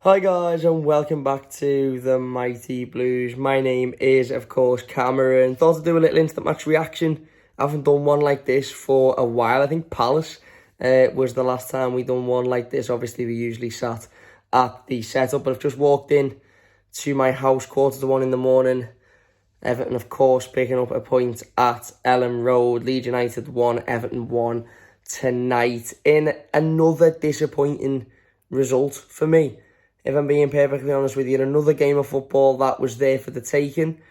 Hi guys and welcome back to the Mighty Blues. My name is of course Cameron. Thought to do a little instant match reaction. I haven't done one like this for a while. I think Palace was the last time we done one like this. Obviously we usually sat at the setup, but I've just walked in to my house 1:45 in the morning. Everton of course picking up a point at Ellen Road. Leeds United 1, Everton 1 tonight in another disappointing result for me. If I'm being perfectly honest with you, another game of football that was there for the taking.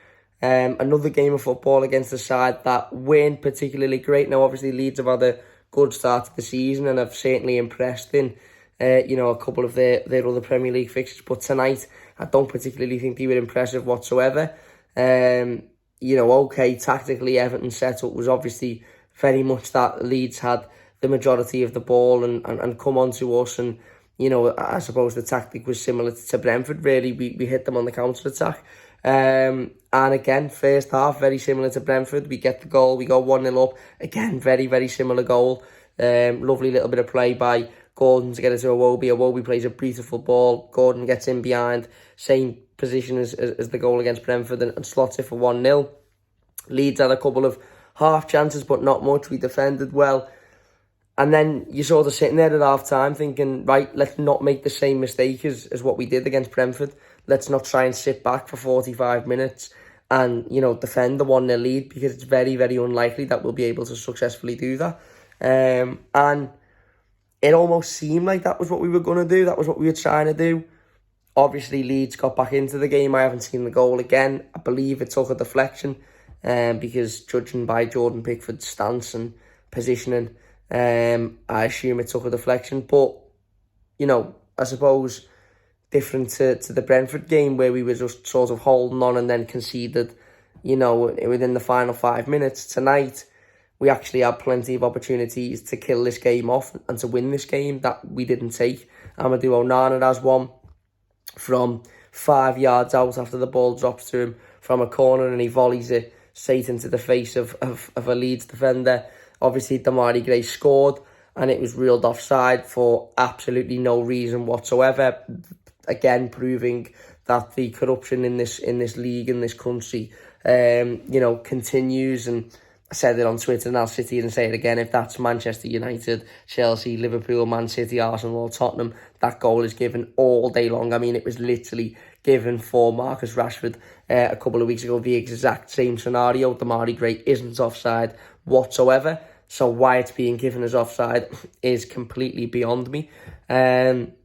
Another game of football against a side that weren't particularly great. Now, obviously, Leeds have had a good start to the season and have certainly impressed in, a couple of their other Premier League fixtures. But tonight, I don't particularly think they were impressive whatsoever. Okay, tactically, Everton's setup was obviously very much that Leeds had the majority of the ball and come on to us, and I suppose the tactic was similar to Brentford, really. We hit them on the counter-attack. And again, first half, very similar to Brentford. We get the goal, we go 1-0 up. Again, very, very similar goal. Lovely little bit of play by Gordon to get it to Iwobi. Iwobi plays a beautiful ball. Gordon gets in behind, same position as the goal against Brentford, and slots it for 1-0. Leeds had a couple of half chances, but not much. We defended well. And then you're sort of sitting there at half-time thinking, right, let's not make the same mistake as what we did against Brentford. Let's not try and sit back for 45 minutes and, defend the 1-0 lead, because it's very, very unlikely that we'll be able to successfully do that. And it almost seemed like that was what we were going to do. That was what we were trying to do. Obviously, Leeds got back into the game. I haven't seen the goal again. I believe it took a deflection because judging by Jordan Pickford's stance and positioning, I assume it took a deflection. But, I suppose different to the Brentford game where we were just sort of holding on and then conceded, within the final 5 minutes. Tonight, we actually had plenty of opportunities to kill this game off and to win this game that we didn't take. Amadou Onana has one from 5 yards out after the ball drops to him from a corner and he volleys it straight into the face of a Leeds defender. Obviously, Damari Gray scored and it was ruled offside for absolutely no reason whatsoever. Again, proving that the corruption in this league, in this country, continues. And I said it on Twitter and I'll sit here and say it again. If that's Manchester United, Chelsea, Liverpool, Man City, Arsenal or Tottenham, that goal is given all day long. I mean, it was literally given for Marcus Rashford a couple of weeks ago. The exact same scenario. Damari Gray isn't offside whatsoever. So why it's being given as offside is completely beyond me. Nathan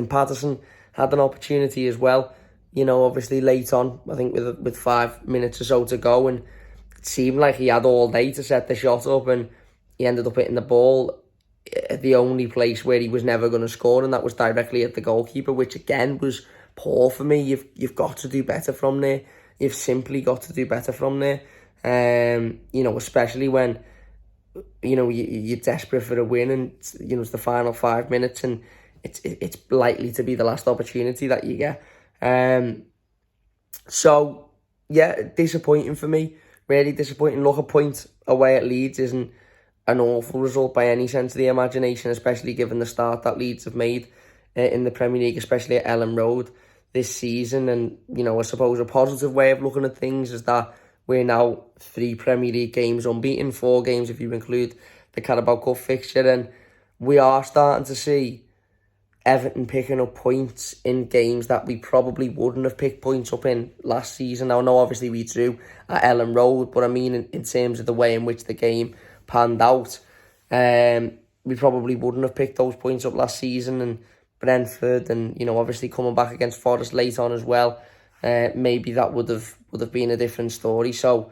Patterson had an opportunity as well. Obviously late on, I think with 5 minutes or so to go, and it seemed like he had all day to set the shot up, and he ended up hitting the ball at the only place where he was never going to score, and that was directly at the goalkeeper, which again was poor for me. You've got to do better from there. You've simply got to do better from there. Especially when you're desperate for a win, and it's the final 5 minutes, and it's likely to be the last opportunity that you get. So yeah, disappointing for me. Really disappointing. Look, a point away at Leeds isn't an awful result by any sense of the imagination, especially given the start that Leeds have made in the Premier League, especially at Ellen Road this season. And I suppose a positive way of looking at things is that we're now 3 Premier League games unbeaten, 4 games if you include the Carabao Cup fixture, and we are starting to see Everton picking up points in games that we probably wouldn't have picked points up in last season. Now, I know obviously we drew at Ellen Road, but I mean in terms of the way in which the game panned out, we probably wouldn't have picked those points up last season. And Brentford, and obviously coming back against Forest late on as well, maybe that would have been a different story. So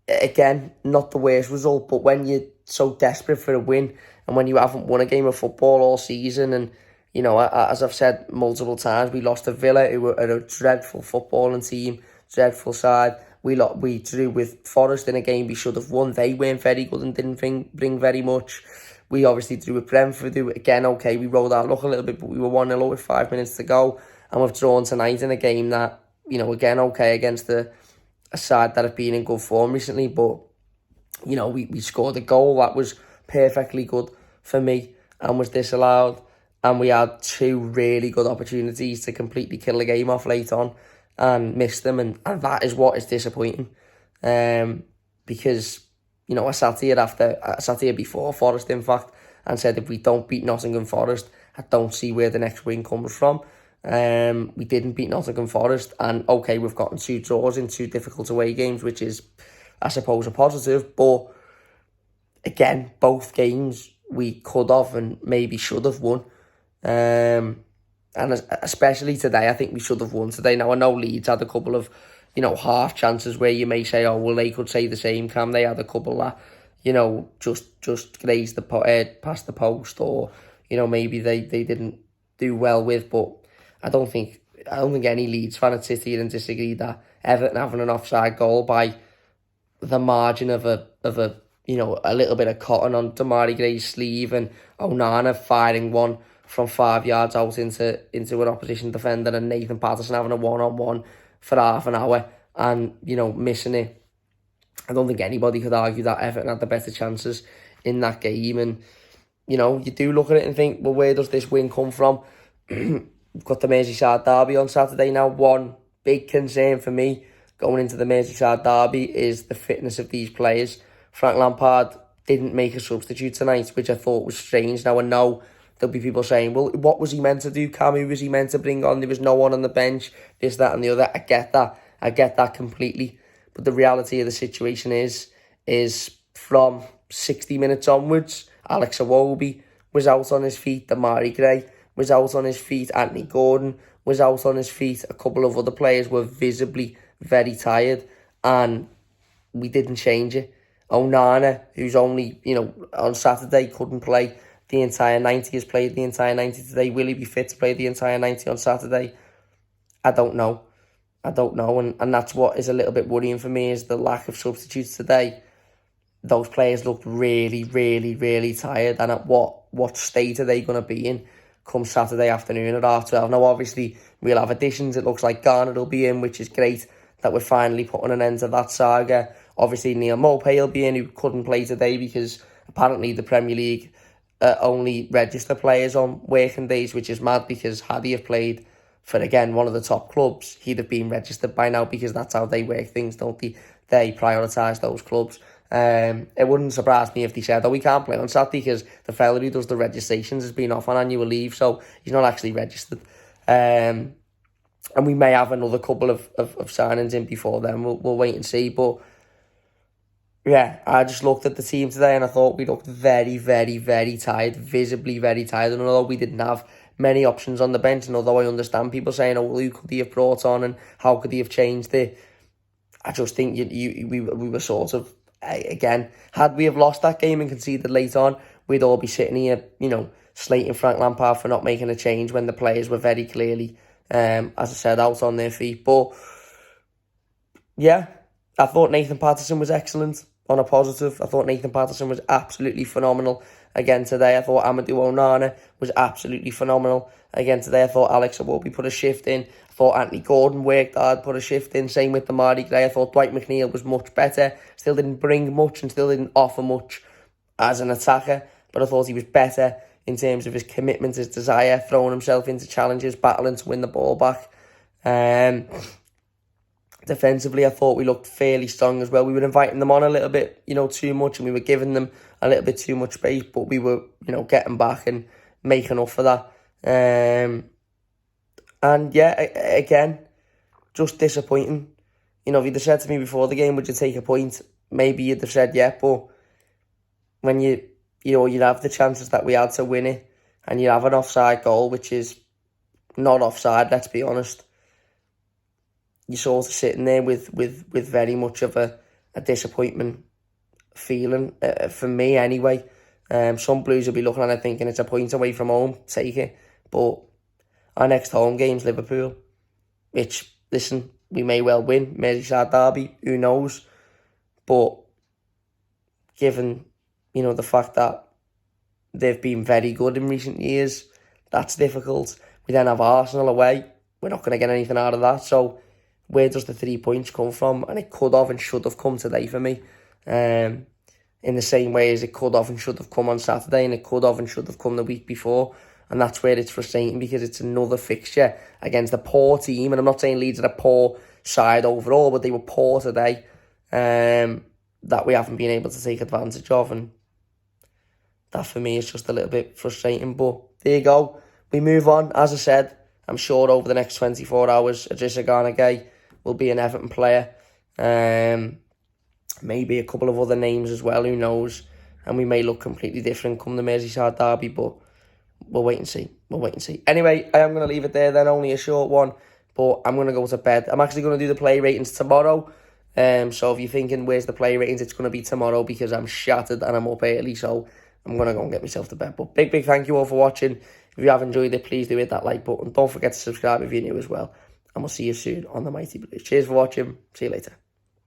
again, not the worst result, but when you're so desperate for a win and when you haven't won a game of football all season, and as I've said multiple times, we lost to Villa, who were a dreadful footballing team, dreadful side. We drew with Forest in a game we should have won. They weren't very good and didn't bring very much. We obviously drew with Brentford, who again, okay, we rolled our luck a little bit, but we were 1-0 up with 5 minutes to go, and we've drawn tonight in a game that, again, okay, against a side that have been in good form recently, but we scored a goal that was perfectly good for me and was disallowed. and we had two really good opportunities to completely kill the game off late on and missed them, and that is what is disappointing. Because, I sat here before Forest, in fact, and said if we don't beat Nottingham Forest, I don't see where the next win comes from. We didn't beat Nottingham Forest, and okay, we've gotten 2 draws in 2 difficult away games, which is, I suppose, a positive, but again, both games we could have and maybe should have won. And especially today, I think we should have won today. Now, I know Leeds had a couple of, half chances where you may say, oh, well, they could say the same, Cam. They had a couple that, just grazed past the post, or, maybe they didn't do well with. But I don't think any Leeds fan would sit here and disagree that Everton having an offside goal by the margin of a little bit of cotton on Damari Gray's sleeve, and Onana firing one from 5 yards out into an opposition defender, and Nathan Patterson having a one-on-one for half an hour and, missing it. I don't think anybody could argue that Everton had the better chances in that game. And, you do look at it and think, well, where does this win come from? We've got the Merseyside derby on Saturday now. One big concern for me going into the Merseyside derby is the fitness of these players. Frank Lampard didn't make a substitute tonight, which I thought was strange. Now, I know there'll be people saying, well, what was he meant to do, Cam? Who was he meant to bring on? There was no one on the bench, this, that and the other. I get that completely. But the reality of the situation is from 60 minutes onwards, Alex Iwobi was out on his feet, Damari Gray was out on his feet, Anthony Gordon was out on his feet, a couple of other players were visibly very tired, and we didn't change it. Onana, who's only, on Saturday couldn't play the entire 90, has played the entire 90 today. Will he be fit to play the entire 90 on Saturday? I don't know. And that's what is a little bit worrying for me, is the lack of substitutes today. Those players looked really, really, really tired. And at what state are they going to be in come Saturday afternoon at 12:30? Now, obviously, we'll have additions. It looks like Garner will be in, which is great that we're finally putting an end to that saga. Obviously, Neil Maupay will be in, who couldn't play today because apparently the Premier League only register players on working days, which is mad, because had he have played for, again, one of the top clubs, he'd have been registered by now, because that's how they work things, don't they? They prioritise those clubs. It wouldn't surprise me if they said, we can't play on Saturday because the fella who does the registrations has been off on annual leave, so he's not actually registered. And we may have another couple of signings in before then. We'll wait and see. But yeah, I just looked at the team today and I thought we looked very, very, very tired, visibly very tired. And although we didn't have many options on the bench, and although I understand people saying, well, who could he have brought on and how could he have changed it, I just think we were sort of, again, had we have lost that game and conceded late on, we'd all be sitting here, slating Frank Lampard for not making a change when the players were very clearly, as I said, out on their feet. But yeah, I thought Nathan Patterson was excellent. On a positive, I thought Nathan Patterson was absolutely phenomenal again today. I thought Amadou Onana was absolutely phenomenal again today. I thought Alex Iwobi put a shift in. I thought Anthony Gordon worked hard, put a shift in. Same with Damari Gray. I thought Dwight McNeil was much better. Still didn't bring much and still didn't offer much as an attacker, but I thought he was better in terms of his commitment, his desire, throwing himself into challenges, battling to win the ball back. Defensively, I thought we looked fairly strong as well. We were inviting them on a little bit, too much, and we were giving them a little bit too much space, but we were, getting back and making up for that. And yeah, again, just disappointing. If you'd have said to me before the game, would you take a point? Maybe you'd have said yeah, but when you have the chances that we had to win it, and you have an offside goal, which is not offside, let's be honest, you're sort of sitting there with very much of a disappointment feeling, for me anyway. Some Blues will be looking at it thinking it's a point away from home, take it. But our next home game's Liverpool, which, listen, we may well win. Merseyside derby, who knows? But given, the fact that they've been very good in recent years, that's difficult. We then have Arsenal away. We're not going to get anything out of that, so where does the 3 points come from? And it could have and should have come today for me. In the same way as it could have and should have come on Saturday, and it could have and should have come the week before. And that's where it's frustrating, because it's another fixture against a poor team. And I'm not saying Leeds are a poor side overall, but they were poor today, that we haven't been able to take advantage of. And that for me is just a little bit frustrating. But there you go. We move on. As I said, I'm sure over the next 24 hours, Idrissa Gana Gueye will be an Everton player. Maybe a couple of other names as well, who knows. And we may look completely different come the Merseyside derby, but we'll wait and see. Anyway, I am going to leave it there then, only a short one. But I'm going to go to bed. I'm actually going to do the play ratings tomorrow. So if you're thinking, where's the play ratings? It's going to be tomorrow, because I'm shattered and I'm up early. So I'm going to go and get myself to bed. But big thank you all for watching. If you have enjoyed it, please do hit that like button. Don't forget to subscribe if you're new as well. And we'll see you soon on the Mighty Blues. Cheers for watching. See you later.